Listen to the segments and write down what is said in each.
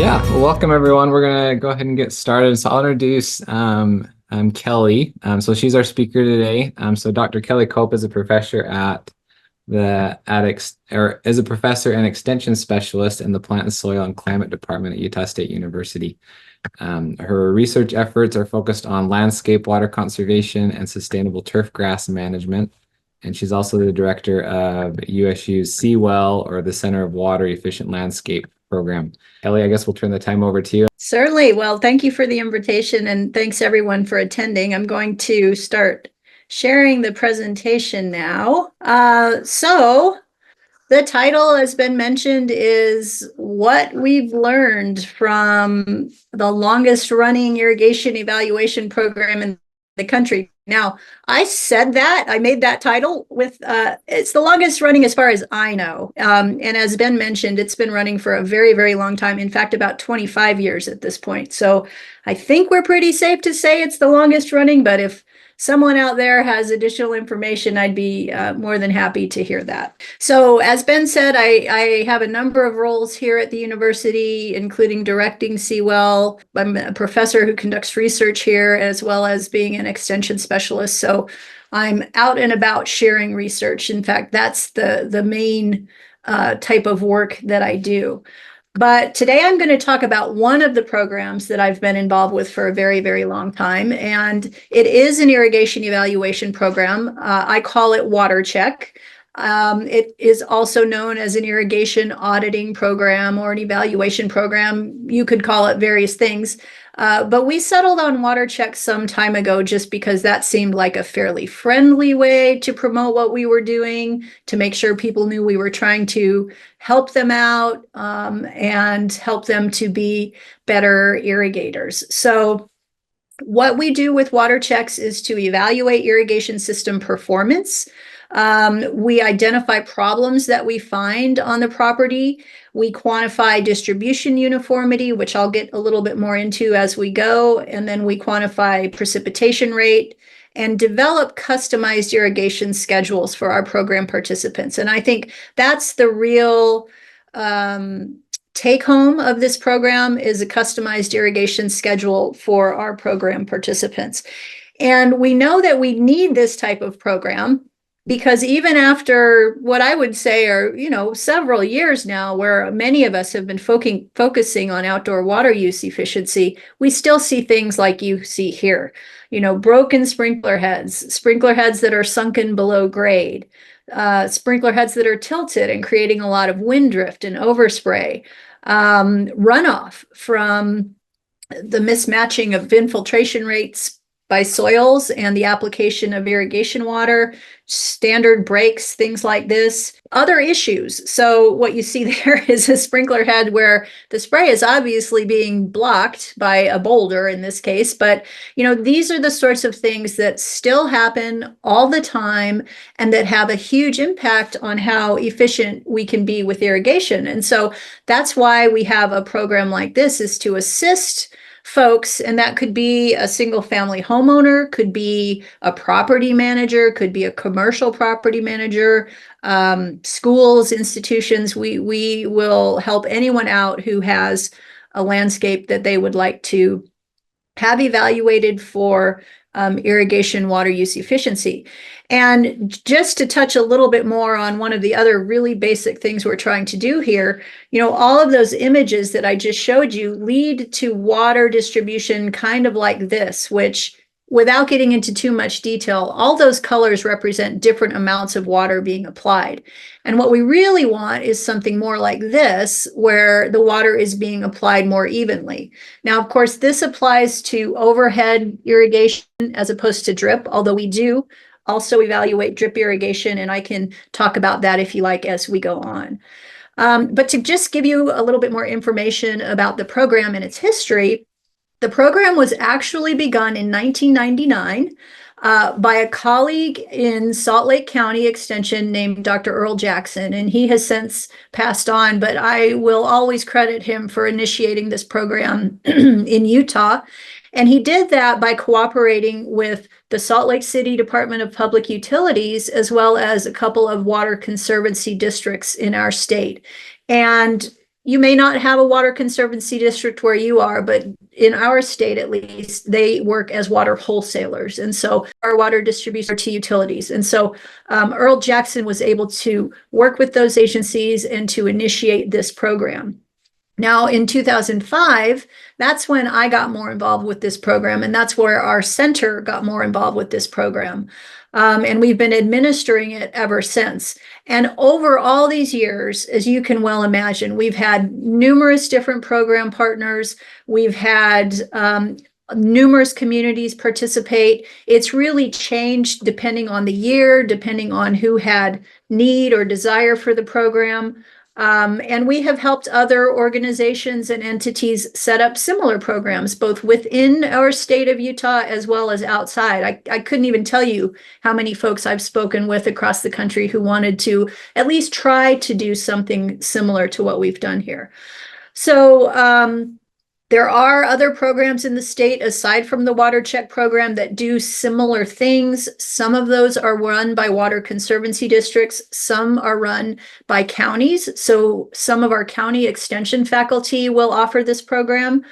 Yeah, well, welcome everyone. We're gonna go ahead and get started. So I'll introduce Kelly. So she's our speaker today. So Dr. Kelly Cope is a professor at is a professor and extension specialist in the Plant and Soil and Climate Department at Utah State University. Her research efforts are focused on landscape water conservation and sustainable turf grass management. And she's also the director of USU's Seawell, or the Center of Water Efficient Landscape program. Kelly, I guess we'll turn the time over to you. Certainly. Well, thank you for the invitation, and thanks everyone for attending. I'm going to start sharing the presentation now. So the title has been mentioned is What We've Learned from the Longest Running Irrigation Evaluation Program in the country. Now, I said that, I made that title with, it's the longest running as far as I know. And as Ben mentioned, it's been running for a very, very long time. In fact, about 25 years at this point. So I think we're pretty safe to say it's the longest running, but if someone out there has additional information, I'd be more than happy to hear that. So as Ben said, I have a number of roles here at the university, including directing Seawell. I'm a professor who conducts research here, as well as being an extension specialist. So I'm out and about sharing research. In fact, that's the main type of work that I do. But today I'm going to talk about one of the programs that I've been involved with for a very, very long time. And it is an irrigation evaluation program. I call it WaterCheck. It is also known as an irrigation auditing program or an evaluation program. You could call it various things. But we settled on WaterCheck some time ago just because that seemed like a fairly friendly way to promote what we were doing, to make sure people knew we were trying to help them out and help them to be better irrigators. So what we do with WaterChecks is to evaluate irrigation system performance. We identify problems that we find on the property. We quantify distribution uniformity, which I'll get a little bit more into as we go. And then we quantify precipitation rate and develop customized irrigation schedules for our program participants. And I think that's the real take home of this program, is a customized irrigation schedule for our program participants. And we know that we need this type of program because even after what I would say are, several years now where many of us have been focusing on outdoor water use efficiency, we still see things like you see here. Broken sprinkler heads that are sunken below grade, sprinkler heads that are tilted and creating a lot of wind drift and overspray, runoff from the mismatching of infiltration rates by soils and the application of irrigation water, standard breaks, things like this, other issues. So what you see there is a sprinkler head where the spray is obviously being blocked by a boulder in this case, but these are the sorts of things that still happen all the time and that have a huge impact on how efficient we can be with irrigation. And so that's why we have a program like this, is to assist folks, and that could be a single family homeowner, could be a property manager, could be a commercial property manager, schools, institutions. We will help anyone out who has a landscape that they would like to have evaluated for irrigation water use efficiency. And just to touch a little bit more on one of the other really basic things we're trying to do here, all of those images that I just showed you lead to water distribution kind of like this, which, without getting into too much detail, all those colors represent different amounts of water being applied. And what we really want is something more like this, where the water is being applied more evenly. Now, of course, this applies to overhead irrigation as opposed to drip, although we do also evaluate drip irrigation, and I can talk about that if you like as we go on. But to just give you a little bit more information about the program and its history, the program was actually begun in 1999 by a colleague in Salt Lake County Extension named Dr. Earl Jackson, and he has since passed on, but I will always credit him for initiating this program in Utah. And he did that by cooperating with the Salt Lake City Department of Public Utilities, as well as a couple of water conservancy districts in our state. And you may not have a water conservancy district where you are, but in our state, at least, they work as water wholesalers. And so our water distribution to utilities. And so Earl Jackson was able to work with those agencies and to initiate this program. Now, in 2005, that's when I got more involved with this program, and that's where our center got more involved with this program. And we've been administering it ever since. And over all these years, as you can well imagine, we've had numerous different program partners. We've had numerous communities participate. It's really changed depending on the year, depending on who had need or desire for the program. And we have helped other organizations and entities set up similar programs, both within our state of Utah as well as outside. I couldn't even tell you how many folks I've spoken with across the country who wanted to at least try to do something similar to what we've done here. So there are other programs in the state aside from the Water Check program that do similar things. Some of those are run by water conservancy districts. Some are run by counties. So some of our county extension faculty will offer this program.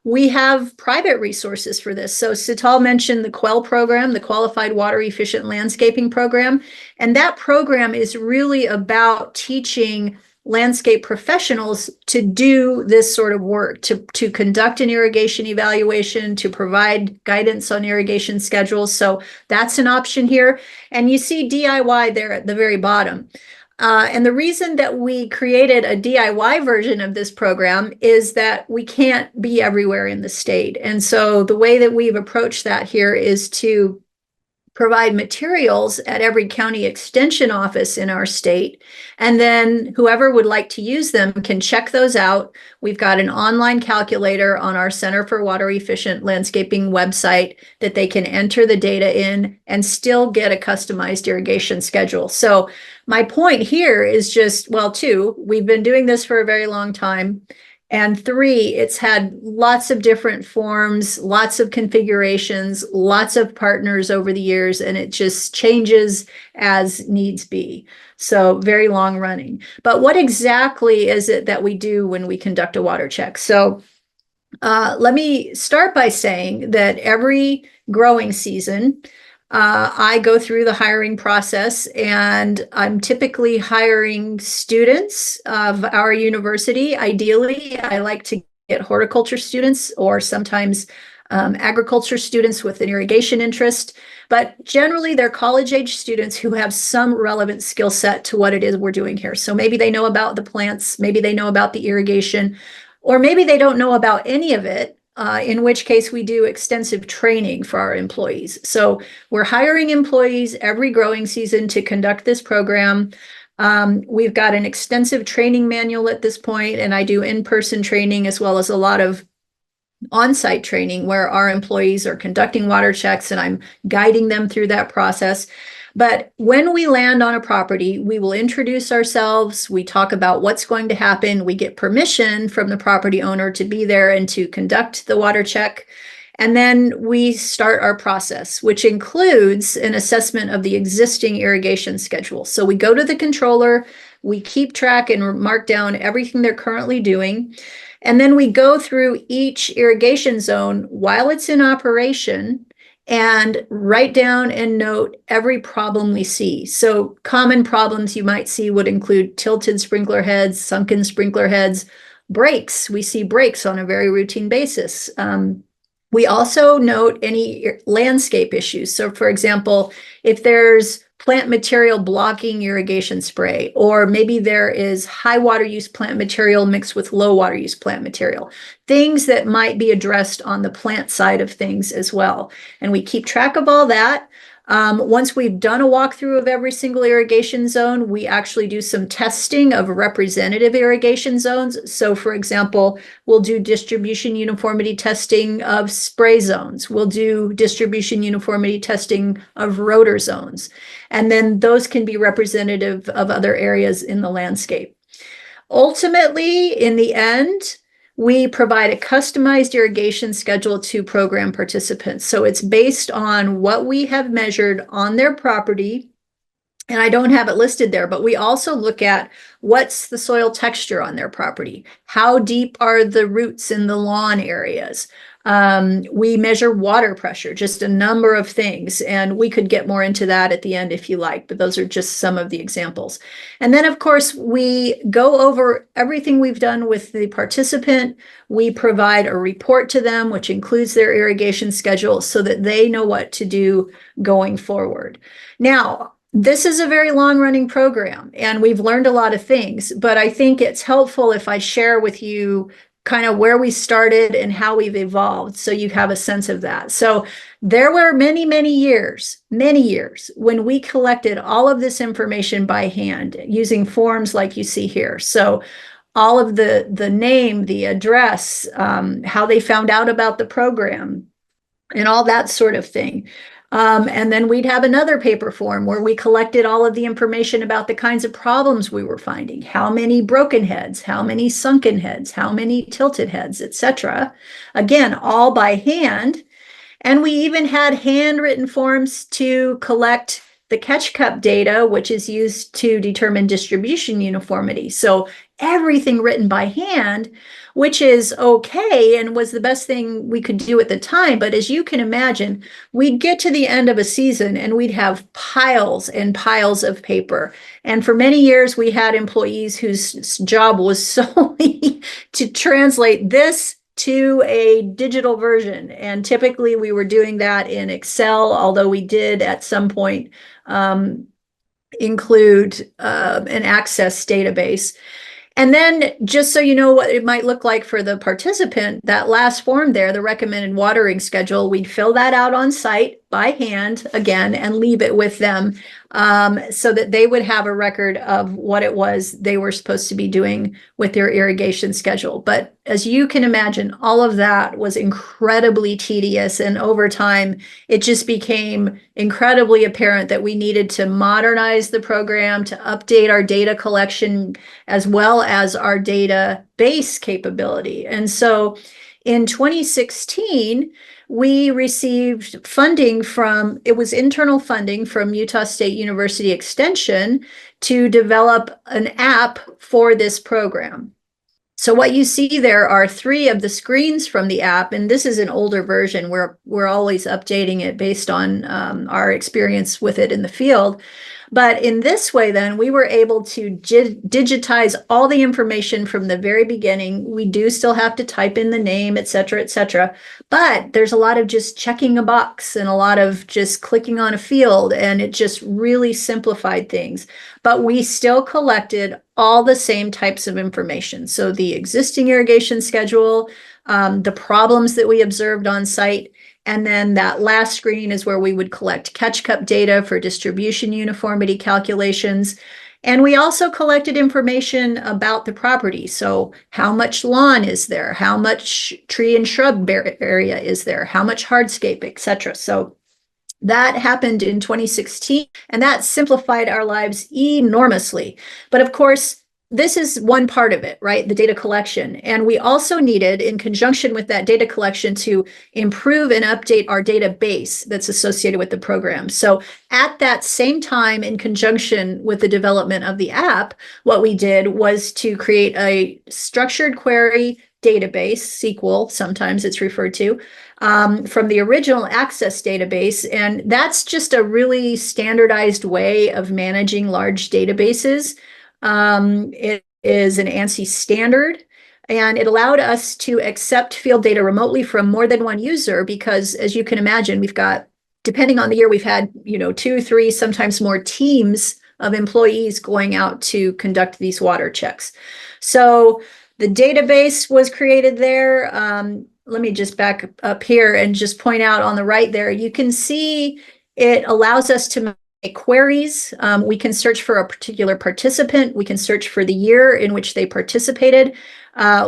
We have private resources for this. So Sital mentioned the QUEL program, the Qualified Water Efficient Landscaping Program. And that program is really about teaching landscape professionals to do this sort of work, to conduct an irrigation evaluation, to provide guidance on irrigation schedules. So that's an option here. And you see DIY there at the very bottom. And the reason that we created a DIY version of this program is that we can't be everywhere in the state. And so the way that we've approached that here is to provide materials at every county extension office in our state. And then whoever would like to use them can check those out. We've got an online calculator on our Center for Water Efficient Landscaping website that they can enter the data in and still get a customized irrigation schedule. So my point here is just, well, two, we've been doing this for a very long time. And three, it's had lots of different forms, lots of configurations, lots of partners over the years, and it just changes as needs be. So very long running. But what exactly is it that we do when we conduct a water check? So let me start by saying that every growing season, I go through the hiring process, and I'm typically hiring students of our university. Ideally, I like to get horticulture students or sometimes agriculture students with an irrigation interest, but generally they're college-age students who have some relevant skill set to what it is we're doing here. So maybe they know about the plants, maybe they know about the irrigation, or maybe they don't know about any of it. In which case we do extensive training for our employees. So we're hiring employees every growing season to conduct this program. We've got an extensive training manual at this point, and I do in-person training as well as a lot of on-site training where our employees are conducting water checks and I'm guiding them through that process. But when we land on a property, we will introduce ourselves. We talk about what's going to happen. We get permission from the property owner to be there and to conduct the water check. And then we start our process, which includes an assessment of the existing irrigation schedule. So we go to the controller, we keep track and mark down everything they're currently doing. And then we go through each irrigation zone while it's in operation and write down and note every problem we see. So common problems you might see would include tilted sprinkler heads, sunken sprinkler heads, breaks. We see breaks on a very routine basis. We also note any landscape issues. So for example, if there's plant material blocking irrigation spray, or maybe there is high water use plant material mixed with low water use plant material, things that might be addressed on the plant side of things as well. And we keep track of all that. Once we've done a walkthrough of every single irrigation zone, we actually do some testing of representative irrigation zones. So for example, we'll do distribution uniformity testing of spray zones. We'll do distribution uniformity testing of rotor zones. And then those can be representative of other areas in the landscape. Ultimately, in the end, we provide a customized irrigation schedule to program participants. So it's based on what we have measured on their property And I don't have it listed there, but we also look at what's the soil texture on their property? How deep are the roots in the lawn areas? We measure water pressure, just a number of things. And we could get more into that at the end if you like, but those are just some of the examples. And then, of course, we go over everything we've done with the participant. We provide a report to them, which includes their irrigation schedule, so that they know what to do going forward. Now, this is a very long-running program, and we've learned a lot of things, but I think it's helpful if I share with you kind of where we started and how we've evolved, so you have a sense of that. So there were many years, when we collected all of this information by hand using forms like you see here. So all of the name, the address, how they found out about the program, and all that sort of thing. And then we'd have another paper form where we collected all of the information about the kinds of problems we were finding, how many broken heads, how many sunken heads, how many tilted heads, etc. Again, all by hand. And we even had handwritten forms to collect the catch cup data, which is used to determine distribution uniformity. So everything written by hand, which is okay and was the best thing we could do at the time. But as you can imagine, we'd get to the end of a season and we'd have piles and piles of paper. And for many years, we had employees whose job was solely to translate this to a digital version. And typically we were doing that in Excel, although we did at some point include an Access database. And then just so you know what it might look like for the participant, that last form there, the recommended watering schedule, we'd fill that out on site by hand again and leave it with them so that they would have a record of what it was they were supposed to be doing with their irrigation schedule. But as you can imagine, all of that was incredibly tedious. And over time, it just became incredibly apparent that we needed to modernize the program, to update our data collection, as well as our database capability. And so in 2016, we received funding it was internal funding from Utah State University Extension to develop an app for this program. So what you see there are 3 of the screens from the app, and this is an older version. We're always updating it based on our experience with it in the field. But in this way, then, we were able to digitize all the information from the very beginning. We do still have to type in the name, et cetera, but there's a lot of just checking a box and a lot of just clicking on a field, and it just really simplified things. But we still collected all the same types of information. So the existing irrigation schedule, the problems that we observed on site, and then that last screen is where we would collect catch cup data for distribution uniformity calculations. And we also collected information about the property. So how much lawn is there? How much tree and shrub area is there? How much hardscape, etc. So that happened in 2016, and that simplified our lives enormously. But of course, this is one part of it, right? The data collection. And we also needed, in conjunction with that data collection, to improve and update our database that's associated with the program. So at that same time, in conjunction with the development of the app, what we did was to create a structured query database, SQL, sometimes it's referred to, from the original Access database. And that's just a really standardized way of managing large databases. It is an ANSI standard, and it allowed us to accept field data remotely from more than one user because, as you can imagine, we've got, depending on the year, we've had, 2, 3, sometimes more teams of employees going out to conduct these water checks. So the database was created there. Let me just back up here and just point out on the right there, you can see it allows us to queries. We can search for a particular participant. We can search for the year in which they participated.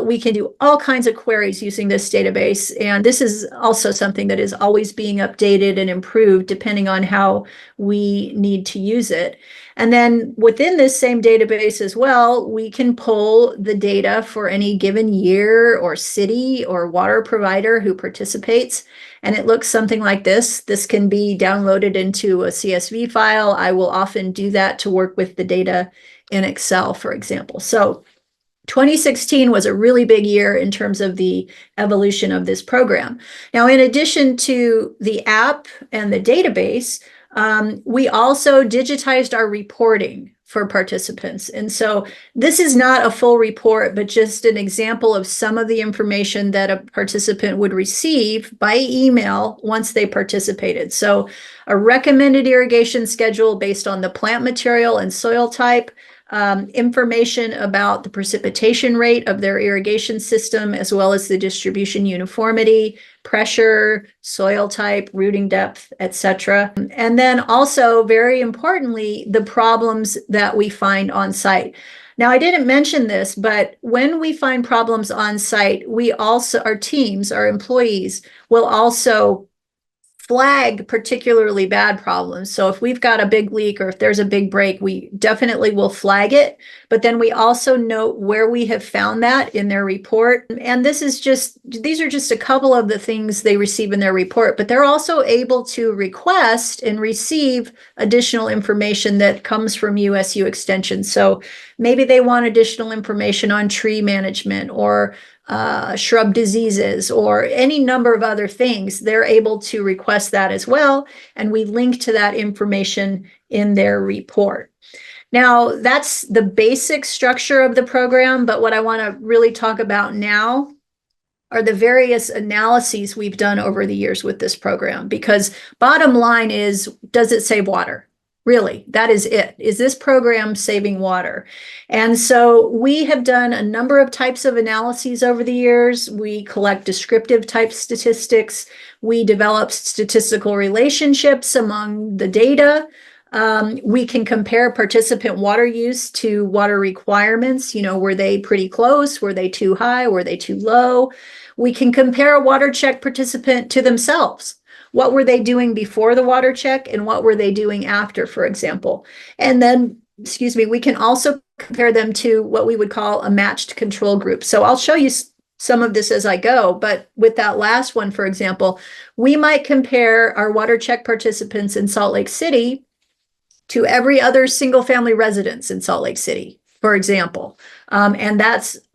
We can do all kinds of queries using this database. And this is also something that is always being updated and improved depending on how we need to use it. And then within this same database as well, we can pull the data for any given year or city or water provider who participates. And it looks something like this. This can be downloaded into a CSV file. I will often do that to work with the data in Excel, for example. So 2016 was a really big year in terms of the evolution of this program. Now, in addition to the app and the database, we also digitized our reporting for participants. And so this is not a full report, but just an example of some of the information that a participant would receive by email once they participated. So a recommended irrigation schedule based on the plant material and soil type, information about the precipitation rate of their irrigation system, as well as the distribution uniformity, pressure, soil type, rooting depth, etc. And then also, very importantly, the problems that we find on site. Now, I didn't mention this, but when we find problems on site, we also, our teams, our employees, will also flag particularly bad problems. So if we've got a big leak or if there's a big break, we definitely will flag it. But then we also note where we have found that in their report. And these are just a couple of the things they receive in their report, but they're also able to request and receive additional information that comes from USU Extension. So maybe they want additional information on tree management or shrub diseases or any number of other things. They're able to request that as well, and we link to that information in their report. Now, that's the basic structure of the program, but what I want to really talk about now are the various analyses we've done over the years with this program, because bottom line is, does it save water? Really, that is it. Is this program saving water? And so we have done a number of types of analyses over the years. We collect descriptive type statistics. We develop statistical relationships among the data. We can compare participant water use to water requirements. You know, were they pretty close? Were they too high? Were they too low? We can compare a water check participant to themselves. What were they doing before the water check and what were they doing after, for example? And then, we can also compare them to what we would call a matched control group. So I'll show you some of this as I go, but with that last one, for example, we might compare our water check participants in Salt Lake City to every other single family residence in Salt Lake City, for example. And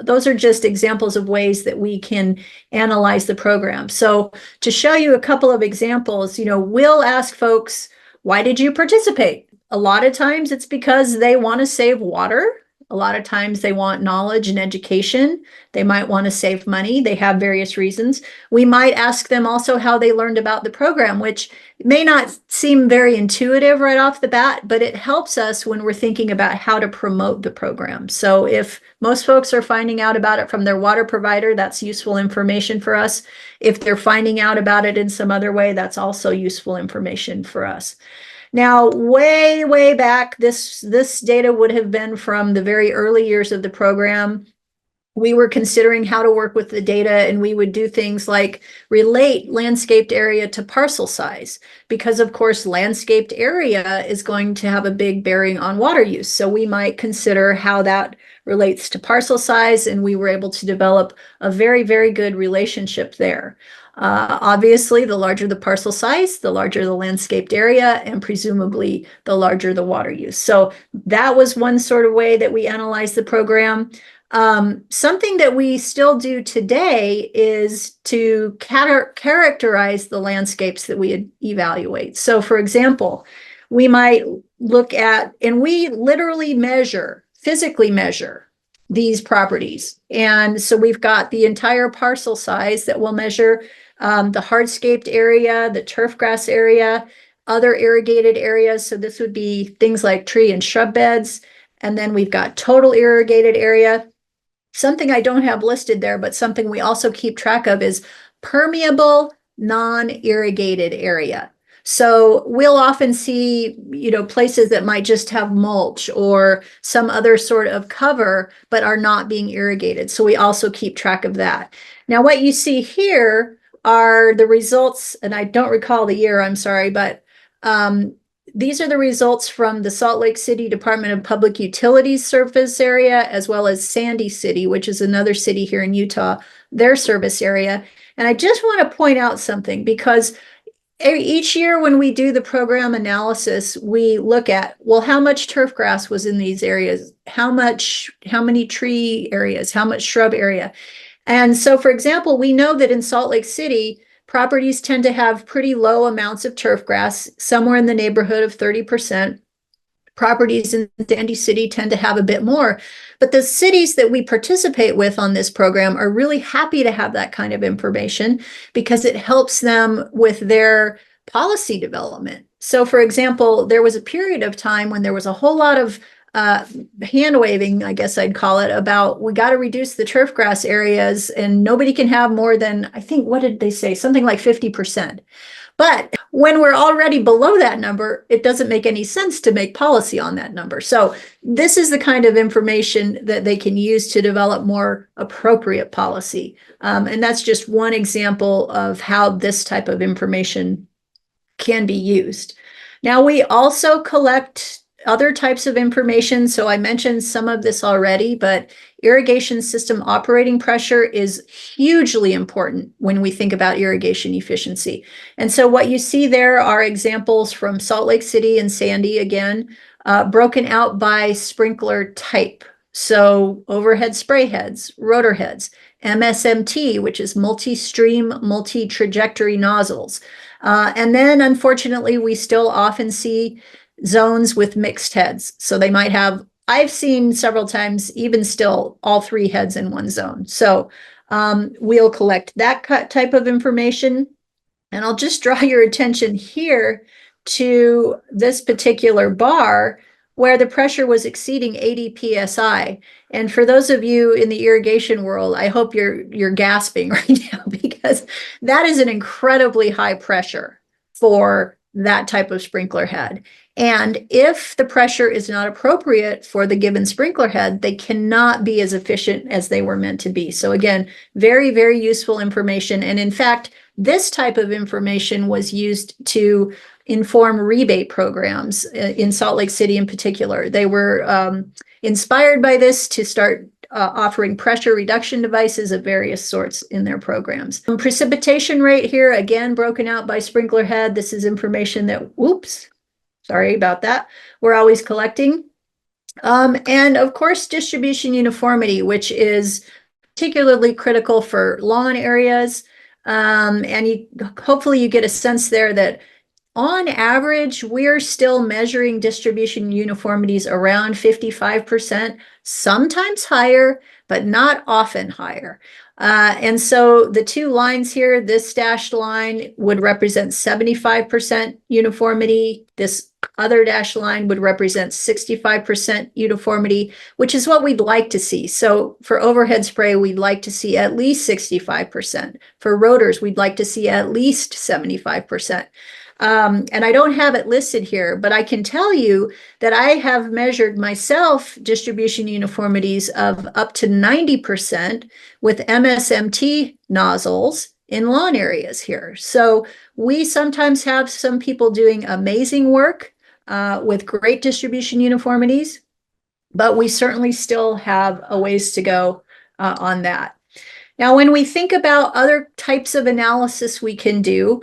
those are just examples of ways that we can analyze the program. So to show you a couple of examples, we'll ask folks, why did you participate? A lot of times it's because they want to save water. A lot of times they want knowledge and education. They might want to save money. They have various reasons. We might ask them also how they learned about the program, which may not seem very intuitive right off the bat, but it helps us when we're thinking about how to promote the program. So if most folks are finding out about it from their water provider, that's useful information for us. If they're finding out about it in some other way, that's also useful information for us. Now, way, way back, this data would have been from the very early years of the program. We were considering how to work with the data, and we would do things like relate landscaped area to parcel size, because of course, landscaped area is going to have a big bearing on water use. So we might consider how that relates to parcel size, and we were able to develop a very, very good relationship there. Obviously, the larger the parcel size, the larger the landscaped area, and presumably the larger the water use. So that was one sort of way that we analyzed the program. Something that we still do today is to characterize the landscapes that we evaluate. So for example, we might look at, and we literally physically measure these properties. And so we've got the entire parcel size that we'll measure, the hardscaped area, the turf grass area, other irrigated areas. So this would be things like tree and shrub beds. And then we've got total irrigated area. Something I don't have listed there, but something we also keep track of is permeable non-irrigated area. So we'll often see, places that might just have mulch or some other sort of cover, but are not being irrigated. So we also keep track of that. Now, what you see here are the results, and I don't recall the year, I'm sorry, but these are the results from the Salt Lake City Department of Public Utilities service area, as well as Sandy City, which is another city here in Utah, their service area. And I just want to point out something, because each year when we do the program analysis, we look at, well, how much turf grass was in these areas? How many tree areas? How much shrub area? And so, for example, we know that in Salt Lake City, properties tend to have pretty low amounts of turf grass, somewhere in the neighborhood of 30%. Properties in Sandy City tend to have a bit more. But the cities that we participate with on this program are really happy to have that kind of information, because it helps them with their policy development. So, for example, there was a period of time when there was a whole lot of hand waving, I guess I'd call it, about we got to reduce the turf grass areas and nobody can have more than, I think, what did they say? Something like 50%. But when we're already below that number, it doesn't make any sense to make policy on that number. So this is the kind of information that they can use to develop more appropriate policy. And that's just one example of how this type of information can be used. Now, we also collect other types of information. So I mentioned some of this already, but irrigation system operating pressure is hugely important when we think about irrigation efficiency. And so what you see there are examples from Salt Lake City and Sandy, again, broken out by sprinkler type. So overhead spray heads, rotor heads, MSMT, which is multi-stream, multi-trajectory nozzles. And then, unfortunately, we still often see zones with mixed heads. So they might have, I've seen several times, even still, all three heads in one zone. So we'll collect that type of information. And I'll just draw your attention here to this particular bar where the pressure was exceeding 80 psi. And for those of you in the irrigation world, I hope you're gasping right now, because that is an incredibly high pressure for that type of sprinkler head. And if the pressure is not appropriate for the given sprinkler head, they cannot be as efficient as they were meant to be. So again, very, very useful information. And in fact, this type of information was used to inform rebate programs in Salt Lake City in particular. They were inspired by this to start offering pressure reduction devices of various sorts in their programs. Precipitation rate here, again, broken out by sprinkler head. This is information that, sorry about that, we're always collecting. And of course, distribution uniformity, which is particularly critical for lawn areas. And hopefully you get a sense there that on average, we're still measuring distribution uniformities around 55%, sometimes higher, but not often higher. And so the two lines here, this dashed line would represent 75% uniformity. This other dashed line would represent 65% uniformity, which is what we'd like to see. So for overhead spray, we'd like to see at least 65%. For rotors, we'd like to see at least 75%. And I don't have it listed here, but I can tell you that I have measured myself distribution uniformities of up to 90% with MSMT nozzles in lawn areas here. So we sometimes have some people doing amazing work with great distribution uniformities, but we certainly still have a ways to go on that. Now, when we think about other types of analysis we can do,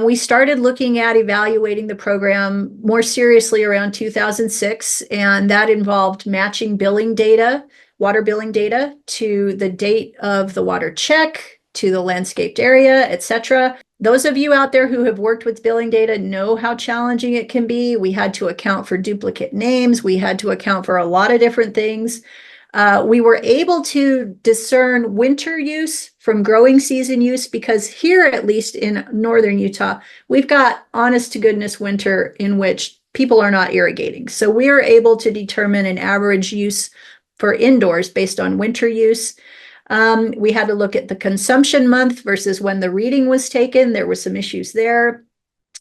we started looking at evaluating the program more seriously around 2006, and that involved matching billing data, water billing data, to the date of the water check, to the landscaped area, etc. Those of you out there who have worked with billing data know how challenging it can be. We had to account for duplicate names. We had to account for a lot of different things. We were able to discern winter use from growing season use, because here, at least in northern Utah, we've got honest to goodness winter in which people are not irrigating. So we are able to determine an average use for indoors based on winter use. We had to look at the consumption month versus when the reading was taken. There were some issues there.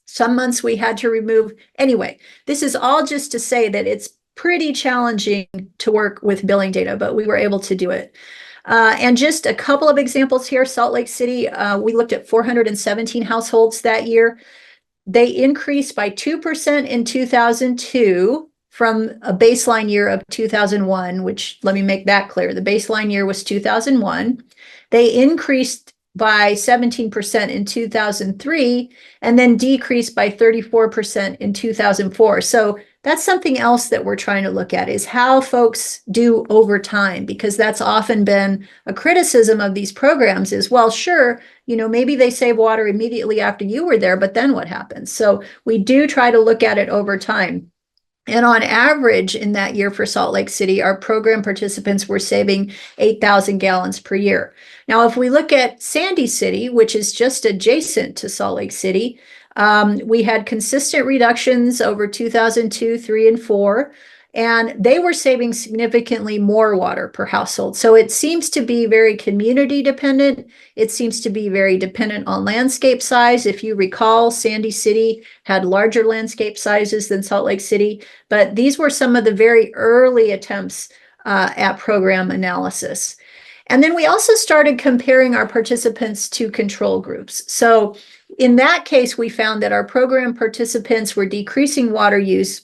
Some months we had to remove. Anyway, this is all just to say that it's pretty challenging to work with billing data, but we were able to do it. And just a couple of examples here, Salt Lake City, we looked at 417 households that year. They increased by 2% in 2002 from a baseline year of 2001, which let me make that clear. The baseline year was 2001. They increased by 17% in 2003 and then decreased by 34% in 2004. So that's something else that we're trying to look at, is how folks do over time, because that's often been a criticism of these programs is, well, sure, you know, maybe they save water immediately after you were there, but then what happens? So we do try to look at it over time. And on average in that year for Salt Lake City, our program participants were saving 8,000 gallons per year. Now, if we look at Sandy City, which is just adjacent to Salt Lake City, we had consistent reductions over 2002, 3, and 4, and they were saving significantly more water per household. So it seems to be very community dependent. It seems to be very dependent on landscape size. If you recall, Sandy City had larger landscape sizes than Salt Lake City, but these were some of the very early attempts at program analysis. And then we also started comparing our participants to control groups. So in that case, we found that our program participants were decreasing water use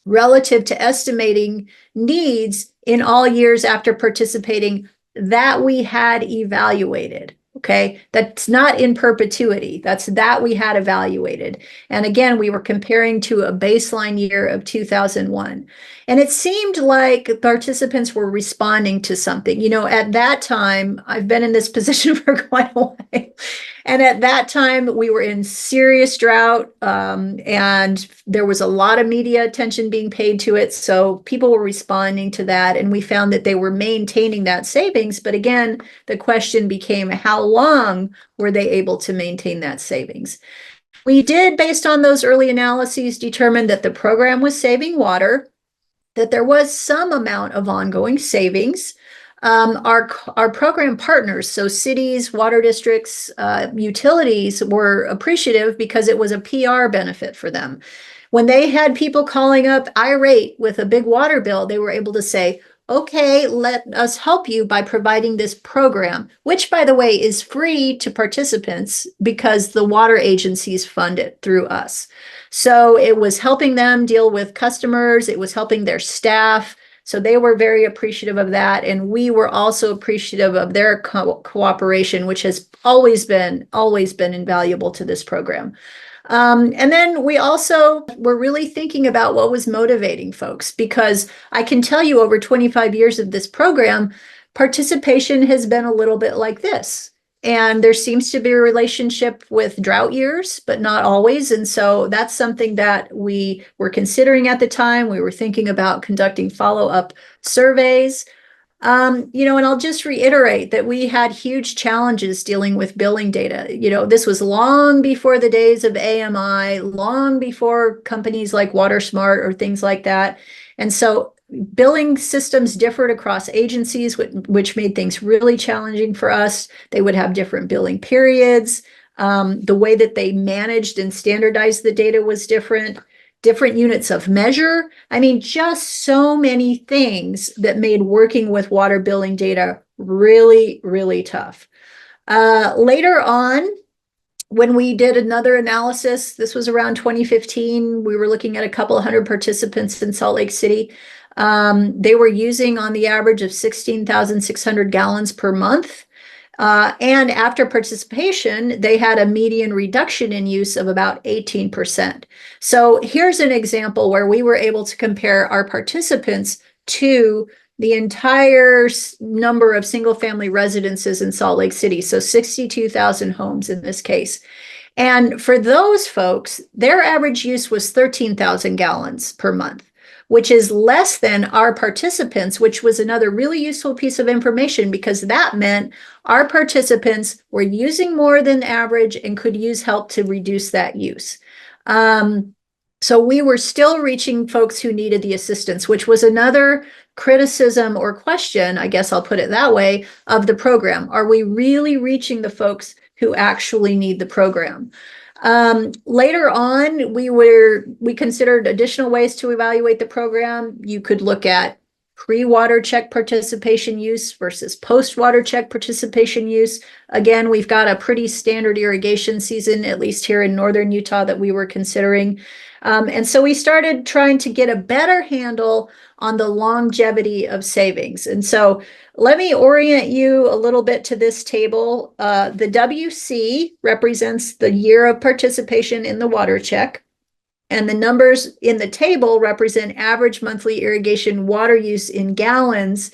relative to estimating needs in all years after participating that we had evaluated. Okay, that's not in perpetuity. That's that we had evaluated. And again, we were comparing to a baseline year of 2001. And it seemed like participants were responding to something. You know, at that time, I've been in this position for quite a while. And at that time, we were in serious drought, and there was a lot of media attention being paid to it. So people were responding to that, and we found that they were maintaining that savings. But again, the question became, how long were they able to maintain that savings? We did, based on those early analyses, determine that the program was saving water, that there was some amount of ongoing savings. Our program partners, so cities, water districts, utilities, were appreciative because it was a PR benefit for them. When they had people calling up irate with a big water bill, they were able to say, okay, let us help you by providing this program, which, by the way, is free to participants because the water agencies fund it through us. So it was helping them deal with customers. It was helping their staff. So they were very appreciative of that. And we were also appreciative of their cooperation, which has always been invaluable to this program. And then we also were really thinking about what was motivating folks, because I can tell you over 25 years of this program, participation has been a little bit like this. And there seems to be a relationship with drought years, but not always. And so that's something that we were considering at the time. We were thinking about conducting follow-up surveys. You know, and I'll just reiterate that we had huge challenges dealing with billing data. You know, this was long before the days of AMI, long before companies like WaterSmart or things like that. And so billing systems differed across agencies, which made things really challenging for us. They would have different billing periods. The way that they managed and standardized the data was different units of measure. I mean, just so many things that made working with water billing data really, really tough. Later on, when we did another analysis, this was around 2015, we were looking at a couple hundred participants in Salt Lake City. They were using on the average of 16,600 gallons per month. And after participation, they had a median reduction in use of about 18%. So here's an example where we were able to compare our participants to the entire number of single-family residences in Salt Lake City, so 62,000 homes in this case. And for those folks, their average use was 13,000 gallons per month, which is less than our participants, which was another really useful piece of information, because that meant our participants were using more than average and could use help to reduce that use. So we were still reaching folks who needed the assistance, which was another criticism or question, I guess I'll put it that way, of the program. Are we really reaching the folks who actually need the program? Later on, we considered additional ways to evaluate the program. You could look at pre-water check participation use versus post-water check participation use. Again, we've got a pretty standard irrigation season, at least here in northern Utah, that we were considering. And so we started trying to get a better handle on the longevity of savings. And so let me orient you a little bit to this table. The WC represents the year of participation in the water check. And the numbers in the table represent average monthly irrigation water use in gallons,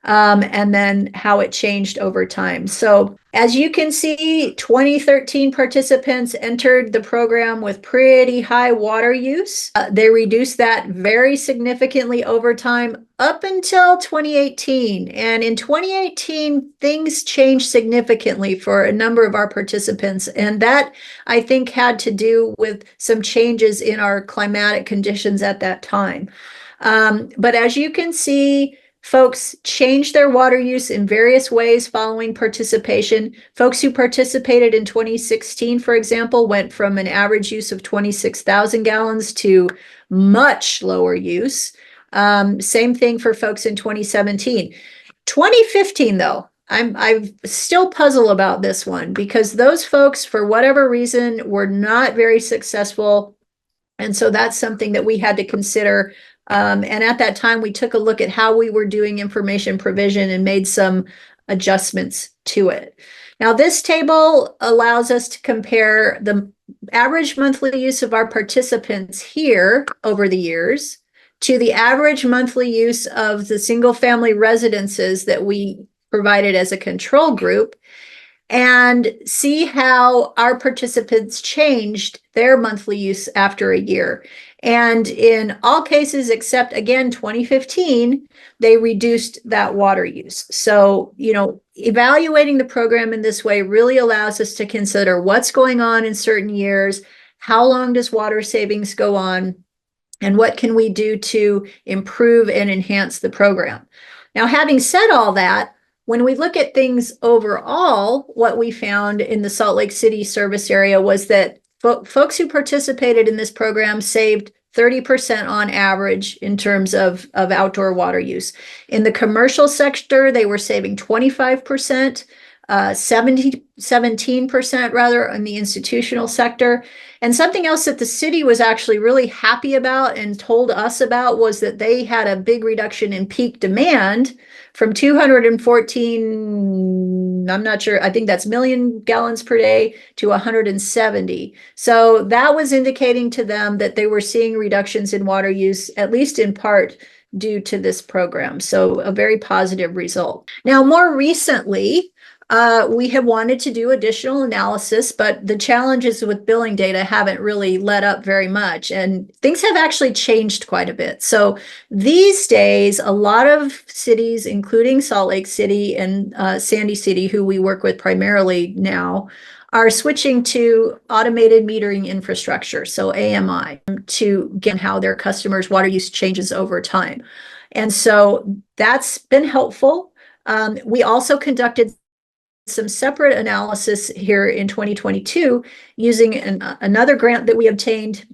and then how it changed over time. So as you can see, 2013 participants entered the program with pretty high water use. They reduced that very significantly over time up until 2018. And in 2018, things changed significantly for a number of our participants. And that, I think, had to do with some changes in our climatic conditions at that time. But as you can see, folks changed their water use in various ways following participation. Folks who participated in 2016, for example, went from an average use of 26,000 gallons to much lower use. Same thing for folks in 2017. 2015, though, I'm still puzzled about this one because those folks, for whatever reason, were not very successful. And so that's something that we had to consider. And at that time, we took a look at how we were doing information provision and made some adjustments to it. Now, this table allows us to compare the average monthly use of our participants here over the years to the average monthly use of the single-family residences that we provided as a control group, and see how our participants changed their monthly use after a year. And in all cases, except again, 2015, they reduced that water use. So, evaluating the program in this way really allows us to consider what's going on in certain years, how long does water savings go on, and what can we do to improve and enhance the program. Now, having said all that, when we look at things overall, what we found in the Salt Lake City service area was that folks who participated in this program saved 30% on average in terms of outdoor water use. In the commercial sector, they were saving 25%, 17% rather in the institutional sector. And something else that the city was actually really happy about and told us about was that they had a big reduction in peak demand from 214, I'm not sure, I think that's million gallons per day to 170. So that was indicating to them that they were seeing reductions in water use, at least in part due to this program. So a very positive result. Now, more recently, we have wanted to do additional analysis, but the challenges with billing data haven't really let up very much, and things have actually changed quite a bit. So these days, a lot of cities, including Salt Lake City and Sandy City, who we work with primarily now, are switching to automated metering infrastructure, so AMI, to get how their customers' water use changes over time. And so that's been helpful. We also conducted some separate analysis here in 2022 using another grant that we obtained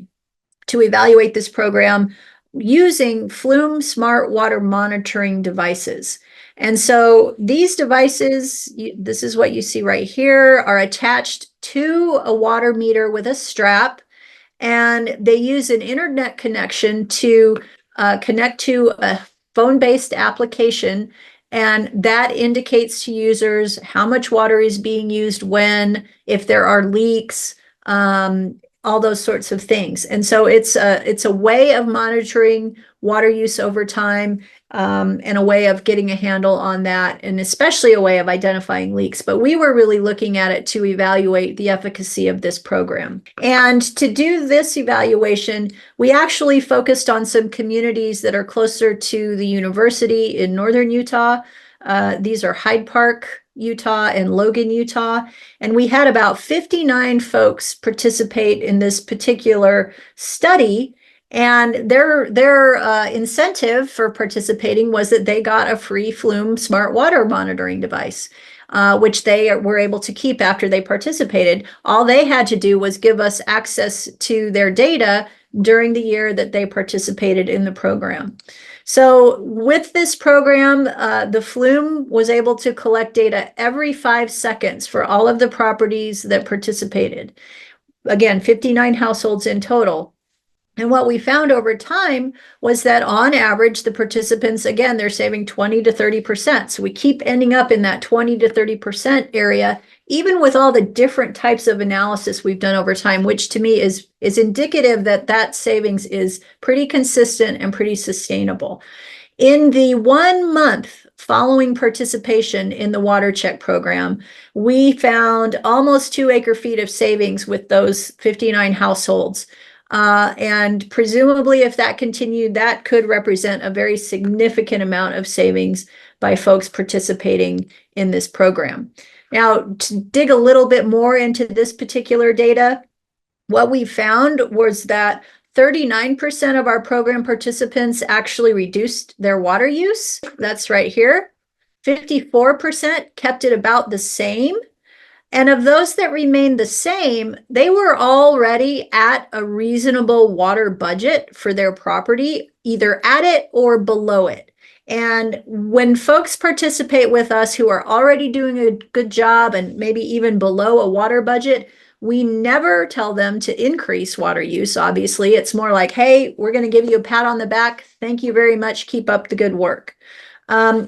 to evaluate this program using Flume smart water monitoring devices. And so these devices, this is what you see right here, are attached to a water meter with a strap, and they use an internet connection to connect to a phone-based application. And that indicates to users how much water is being used when, if there are leaks, all those sorts of things. And so it's a way of monitoring water use over time, and a way of getting a handle on that, and especially a way of identifying leaks. But we were really looking at it to evaluate the efficacy of this program. And to do this evaluation, we actually focused on some communities that are closer to the university in northern Utah. These are Hyde Park, Utah, and Logan, Utah. And we had about 59 folks participate in this particular study. And their incentive for participating was that they got a free Flume smart water monitoring device, which they were able to keep after they participated. All they had to do was give us access to their data during the year that they participated in the program. So with this program, the Flume was able to collect data every 5 seconds for all of the properties that participated. Again, 59 households in total. And what we found over time was that on average, the participants, again, they're saving 20 to 30%. So we keep ending up in that 20 to 30% area, even with all the different types of analysis we've done over time, which to me is indicative that that savings is pretty consistent and pretty sustainable. In the 1 month following participation in the Water Check program, we found almost 2 acre-feet of savings with those 59 households. And presumably, if that continued, that could represent a very significant amount of savings by folks participating in this program. Now, to dig a little bit more into this particular data, what we found was that 39% of our program participants actually reduced their water use. That's right here. 54% kept it about the same. And of those that remained the same, they were already at a reasonable water budget for their property, either at it or below it. And when folks participate with us who are already doing a good job and maybe even below a water budget, we never tell them to increase water use. Obviously, it's more like, hey, we're going to give you a pat on the back. Thank you very much. Keep up the good work.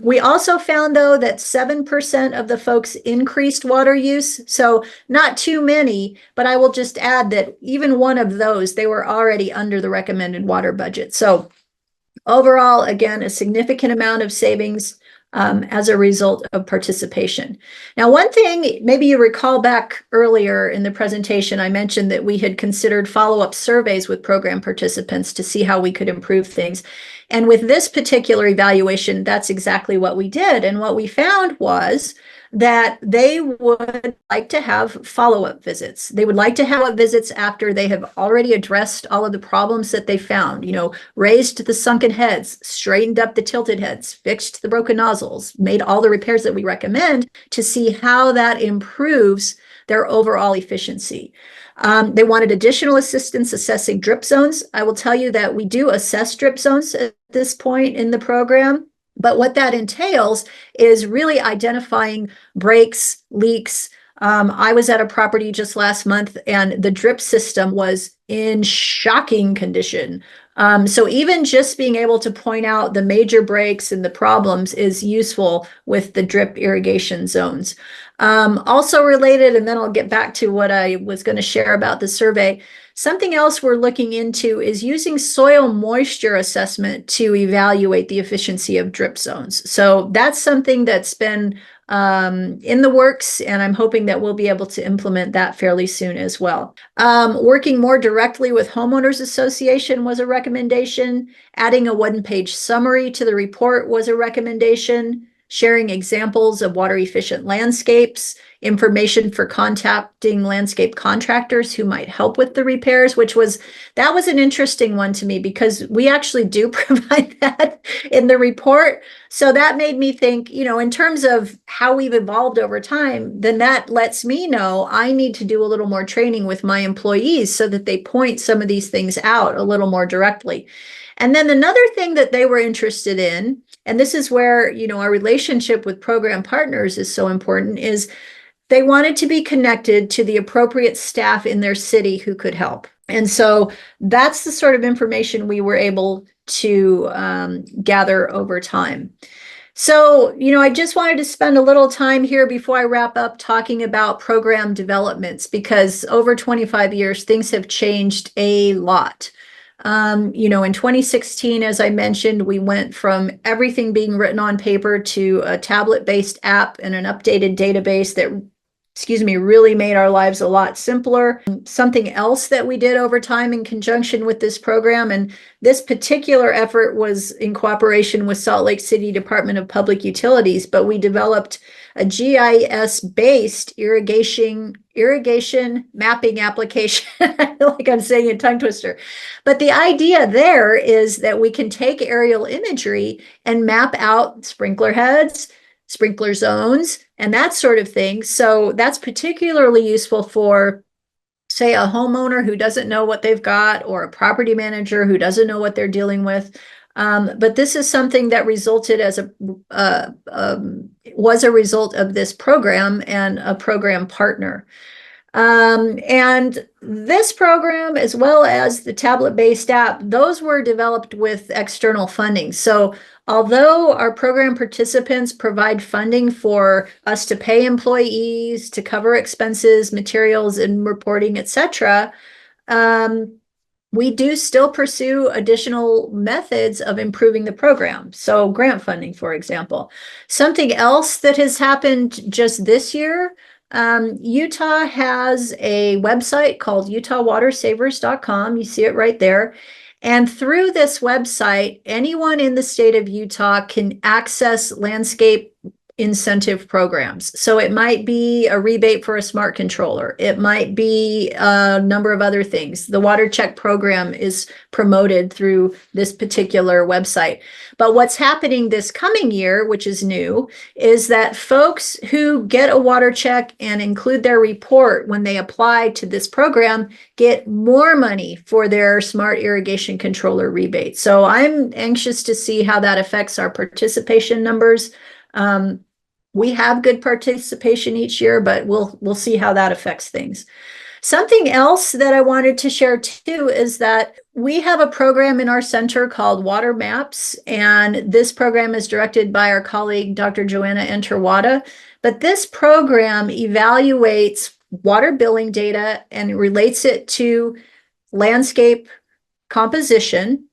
We also found, though, that 7% of the folks increased water use. So not too many, but I will just add that even one of those, they were already under the recommended water budget. So overall, again, a significant amount of savings as a result of participation. Now, one thing, maybe you recall back earlier in the presentation, I mentioned that we had considered follow-up surveys with program participants to see how we could improve things. And with this particular evaluation, that's exactly what we did. And what we found was that they would like to have follow-up visits. They would like to have visits after they have already addressed all of the problems that they found, raised the sunken heads, straightened up the tilted heads, fixed the broken nozzles, made all the repairs that we recommend, to see how that improves their overall efficiency. They wanted additional assistance assessing drip zones. I will tell you that we do assess drip zones at this point in the program. But what that entails is really identifying breaks, leaks. I was at a property just last month and the drip system was in shocking condition. So even just being able to point out the major breaks and the problems is useful with the drip irrigation zones. Also related, and then I'll get back to what I was going to share about the survey. Something else we're looking into is using soil moisture assessment to evaluate the efficiency of drip zones. So that's something that's been in the works, and I'm hoping that we'll be able to implement that fairly soon as well. Working more directly with homeowners association was a recommendation. Adding a one-page summary to the report was a recommendation. Sharing examples of water efficient landscapes, information for contacting landscape contractors who might help with the repairs, that was an interesting one to me because we actually do provide that in the report. So that made me think, in terms of how we've evolved over time, then that lets me know I need to do a little more training with my employees so that they point some of these things out a little more directly. And then another thing that they were interested in, and this is where, our relationship with program partners is so important, is they wanted to be connected to the appropriate staff in their city who could help. And so that's the sort of information we were able to gather over time. So, I just wanted to spend a little time here before I wrap up talking about program developments, because over 25 years, things have changed a lot. In 2016, as I mentioned, we went from everything being written on paper to a tablet-based app and an updated database that, really made our lives a lot simpler. Something else that we did over time in conjunction with this program, and this particular effort was in cooperation with Salt Lake City Department of Public Utilities, but we developed a GIS-based irrigation irrigation mapping application. I feel like I'm saying a tongue twister. But the idea there is that we can take aerial imagery and map out sprinkler heads, sprinkler zones, and that sort of thing. So that's particularly useful for, say, a homeowner who doesn't know what they've got, or a property manager who doesn't know what they're dealing with. But this is something that resulted as was a result of this program and a program partner. And this program, as well as the tablet-based app, those were developed with external funding. So although our program participants provide funding for us to pay employees, to cover expenses, materials, and reporting, etc., we do still pursue additional methods of improving the program. So grant funding, for example. Something else that has happened just this year, Utah has a website called utahwatersavers.com. You see it right there. And through this website, anyone in the state of Utah can access landscape incentive programs. So it might be a rebate for a smart controller. It might be a number of other things. The Water Check program is promoted through this particular website. But what's happening this coming year, which is new, is that folks who get a water check and include their report when they apply to this program get more money for their smart irrigation controller rebate. So I'm anxious to see how that affects our participation numbers. We have good participation each year, but we'll see how that affects things. Something else that I wanted to share too is that we have a program in our center called Water Maps, and this program is directed by our colleague, Dr. Joanna Enterwada. But this program evaluates water billing data and relates it to landscape composition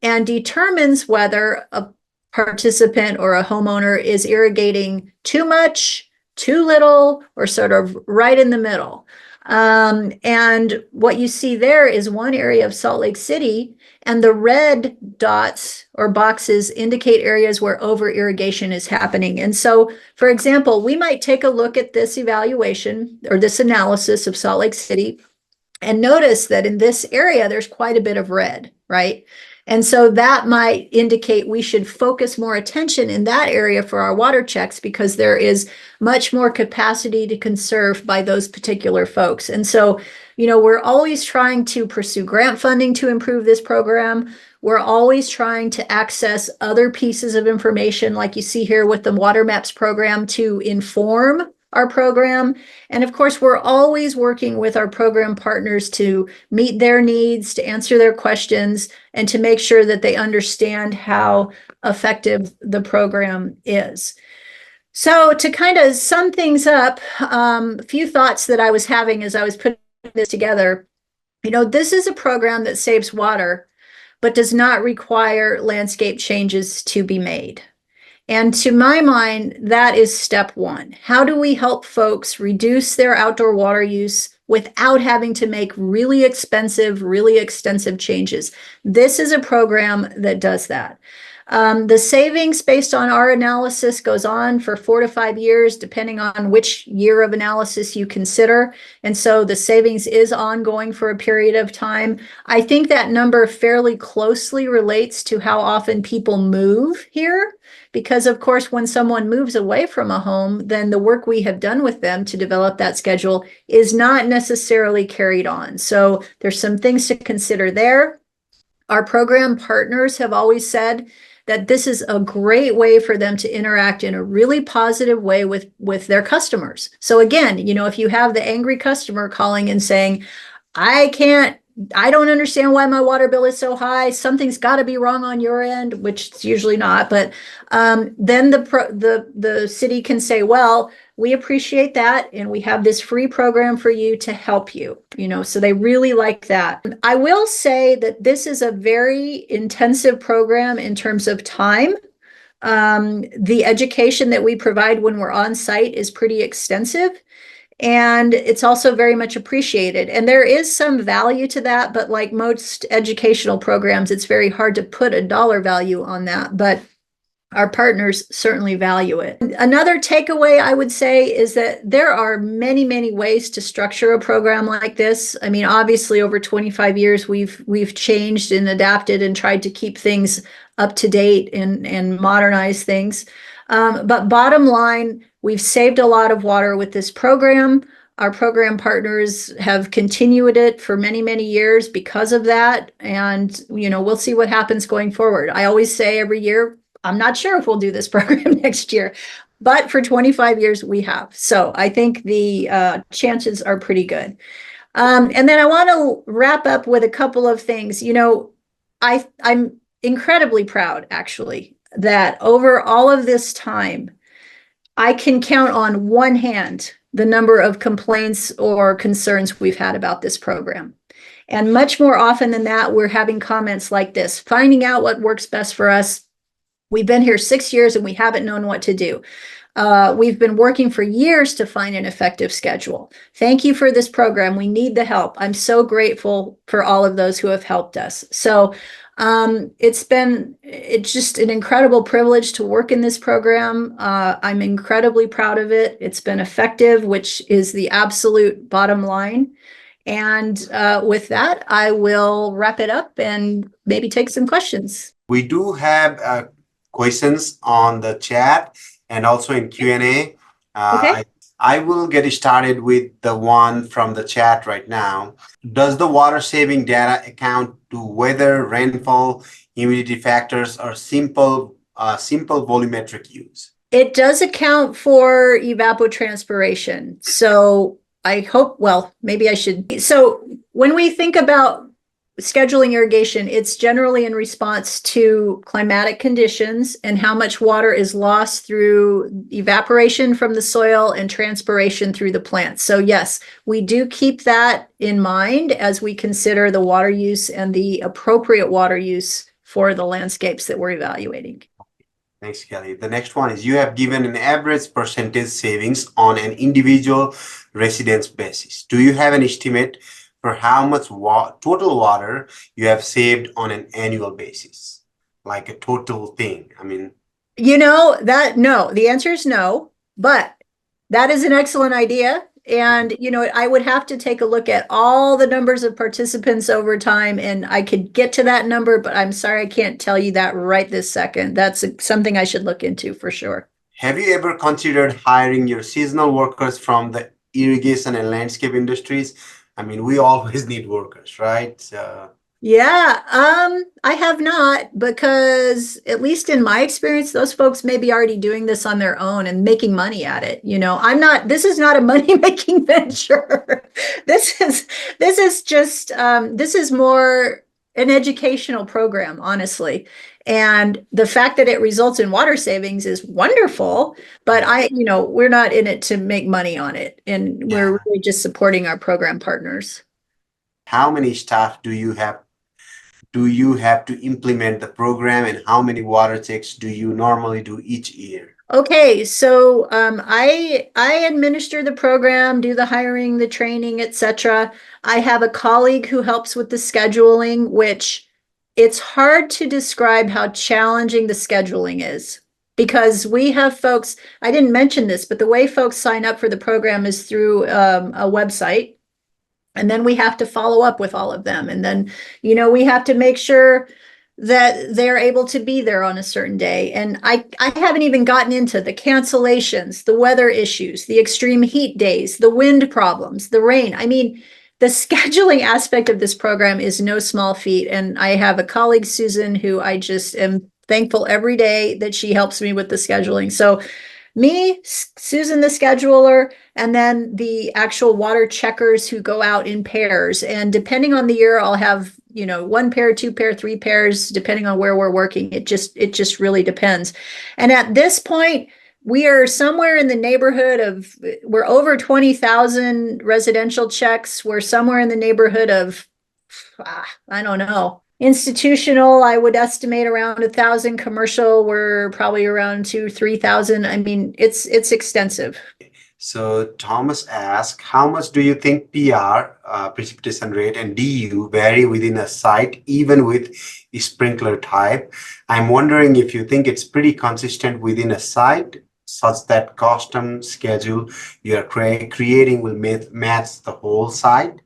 and determines whether a participant or a homeowner is irrigating too much, too little, or sort of right in the middle. And what you see there is one area of Salt Lake City, and the red dots or boxes indicate areas where over irrigation is happening. And so, for example, we might take a look at this evaluation or this analysis of Salt Lake City and notice that in this area, there's quite a bit of red, right? And so that might indicate we should focus more attention in that area for our water checks, because there is much more capacity to conserve by those particular folks. And so, we're always trying to pursue grant funding to improve this program. We're always trying to access other pieces of information, like you see here with the Water Maps program, to inform our program. And of course, we're always working with our program partners to meet their needs, to answer their questions, and to make sure that they understand how effective the program is. So to kind of sum things up, a few thoughts that I was having as I was putting this together. This is a program that saves water, but does not require landscape changes to be made. And to my mind, that is step one. How do we help folks reduce their outdoor water use without having to make really expensive, really extensive changes? This is a program that does that. The savings based on our analysis goes on for 4 to 5 years, depending on which year of analysis you consider. And so the savings is ongoing for a period of time. I think that number fairly closely relates to how often people move here. Because of course, when someone moves away from a home, then the work we have done with them to develop that schedule is not necessarily carried on. So there's some things to consider there. Our program partners have always said that this is a great way for them to interact in a really positive way with their customers. So again, if you have the angry customer calling and saying, I don't understand why my water bill is so high, something's got to be wrong on your end, which it's usually not. But then the city can say, well, we appreciate that, and we have this free program for you to help you. So they really like that. I will say that this is a very intensive program in terms of time. The education that we provide when we're on site is pretty extensive. And it's also very much appreciated. And there is some value to that, but like most educational programs, it's very hard to put a dollar value on that. But our partners certainly value it. Another takeaway I would say is that there are many, many ways to structure a program like this. I mean, obviously over 25 years, we've changed and adapted and tried to keep things up to date and modernize things. But bottom line, we've saved a lot of water with this program. Our program partners have continued it for many, many years because of that. And, we'll see what happens going forward. I always say every year, I'm not sure if we'll do this program next year, but for 25 years we have. So I think the chances are pretty good. And then I want to wrap up with a couple of things. I'm incredibly proud, actually, that over all of this time, I can count on one hand the number of complaints or concerns we've had about this program. And much more often than that, we're having comments like this, finding out what works best for us. We've been here 6 years and we haven't known what to do. We've been working for years to find an effective schedule. Thank you for this program. We need the help. I'm so grateful for all of those who have helped us. So it's just an incredible privilege to work in this program. I'm incredibly proud of it. It's been effective, which is the absolute bottom line. And with that, I will wrap it up and maybe take some questions. We do have questions on the chat and also in Q&A. Okay. I will get started with the one from the chat right now. Does the water saving data account to weather, rainfall, humidity factors, or simple volumetric use? It does account for evapotranspiration. So I hope, well, maybe I should. So when we think about scheduling irrigation, it's generally in response to climatic conditions and how much water is lost through evaporation from the soil and transpiration through the plants. So yes, we do keep that in mind as we consider the water use and the appropriate water use for the landscapes that we're evaluating. Thanks, Kelly. The next one is, you have given an average percentage savings on an individual residence basis. Do you have an estimate for how much total water you have saved on an annual basis? Like a total thing. I mean, no, the answer is no, but that is an excellent idea. And, I would have to take a look at all the numbers of participants over time, and I could get to that number, but I'm sorry, I can't tell you that right this second. That's something I should look into for sure. Have you ever considered hiring your seasonal workers from the irrigation and landscape industries? I mean, we always need workers, right? Yeah, I have not, because at least in my experience, those folks may be already doing this on their own and making money at it. This is not a money-making venture. This is more an educational program, honestly. And the fact that it results in water savings is wonderful, but we're not in it to make money on it. And we're really just supporting our program partners. How many staff do you have to implement the program, and how many water checks do you normally do each year? Okay, so I administer the program, do the hiring, the training, etc. I have a colleague who helps with the scheduling, which it's hard to describe how challenging the scheduling is, because we have folks, I didn't mention this, but the way folks sign up for the program is through a website. And then we have to follow up with all of them. And then, we have to make sure that they're able to be there on a certain day. And I haven't even gotten into the cancellations, the weather issues, the extreme heat days, the wind problems, the rain. I mean, the scheduling aspect of this program is no small feat. And I have a colleague, Susan, who I just am thankful every day that she helps me with the scheduling. So me, Susan, the scheduler, and then the actual water checkers who go out in pairs. And depending on the year, I'll have, 1 pair, 2 pair, 3 pairs, depending on where we're working. It just really depends. And at this point, we are somewhere in the neighborhood of, we're over 20,000 residential checks. We're somewhere in the neighborhood of, I don't know. Institutional, I would estimate around 1,000. Commercial, we're probably around 2,000-3,000. I mean, it's extensive. So Thomas asked, how much do you think PR, precipitation rate, and DU vary within a site, even with sprinkler type? I'm wondering if you think it's pretty consistent within a site, such that custom schedule you are creating will match the whole site.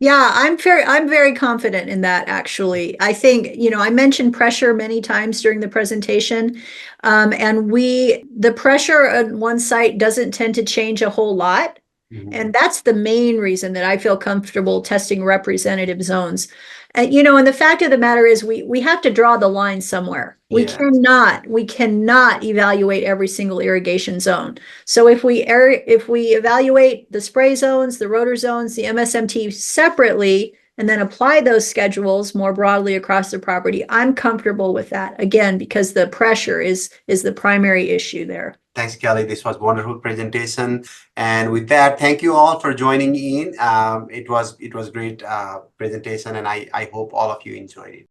Yeah, I'm very confident in that, actually. I think, I mentioned pressure many times during the presentation. And the pressure on one site doesn't tend to change a whole lot. And that's the main reason that I feel comfortable testing representative zones. And the fact of the matter is we have to draw the line somewhere. We Yes. cannot evaluate every single irrigation zone. So if we evaluate the spray zones, the rotor zones, the MSMT separately, and then apply those schedules more broadly across the property, I'm comfortable with that, again, because the pressure is the primary issue there. Thanks, Kelly. This was wonderful presentation. And with that, thank you all for joining in. It was great presentation, and I hope all of you enjoyed it.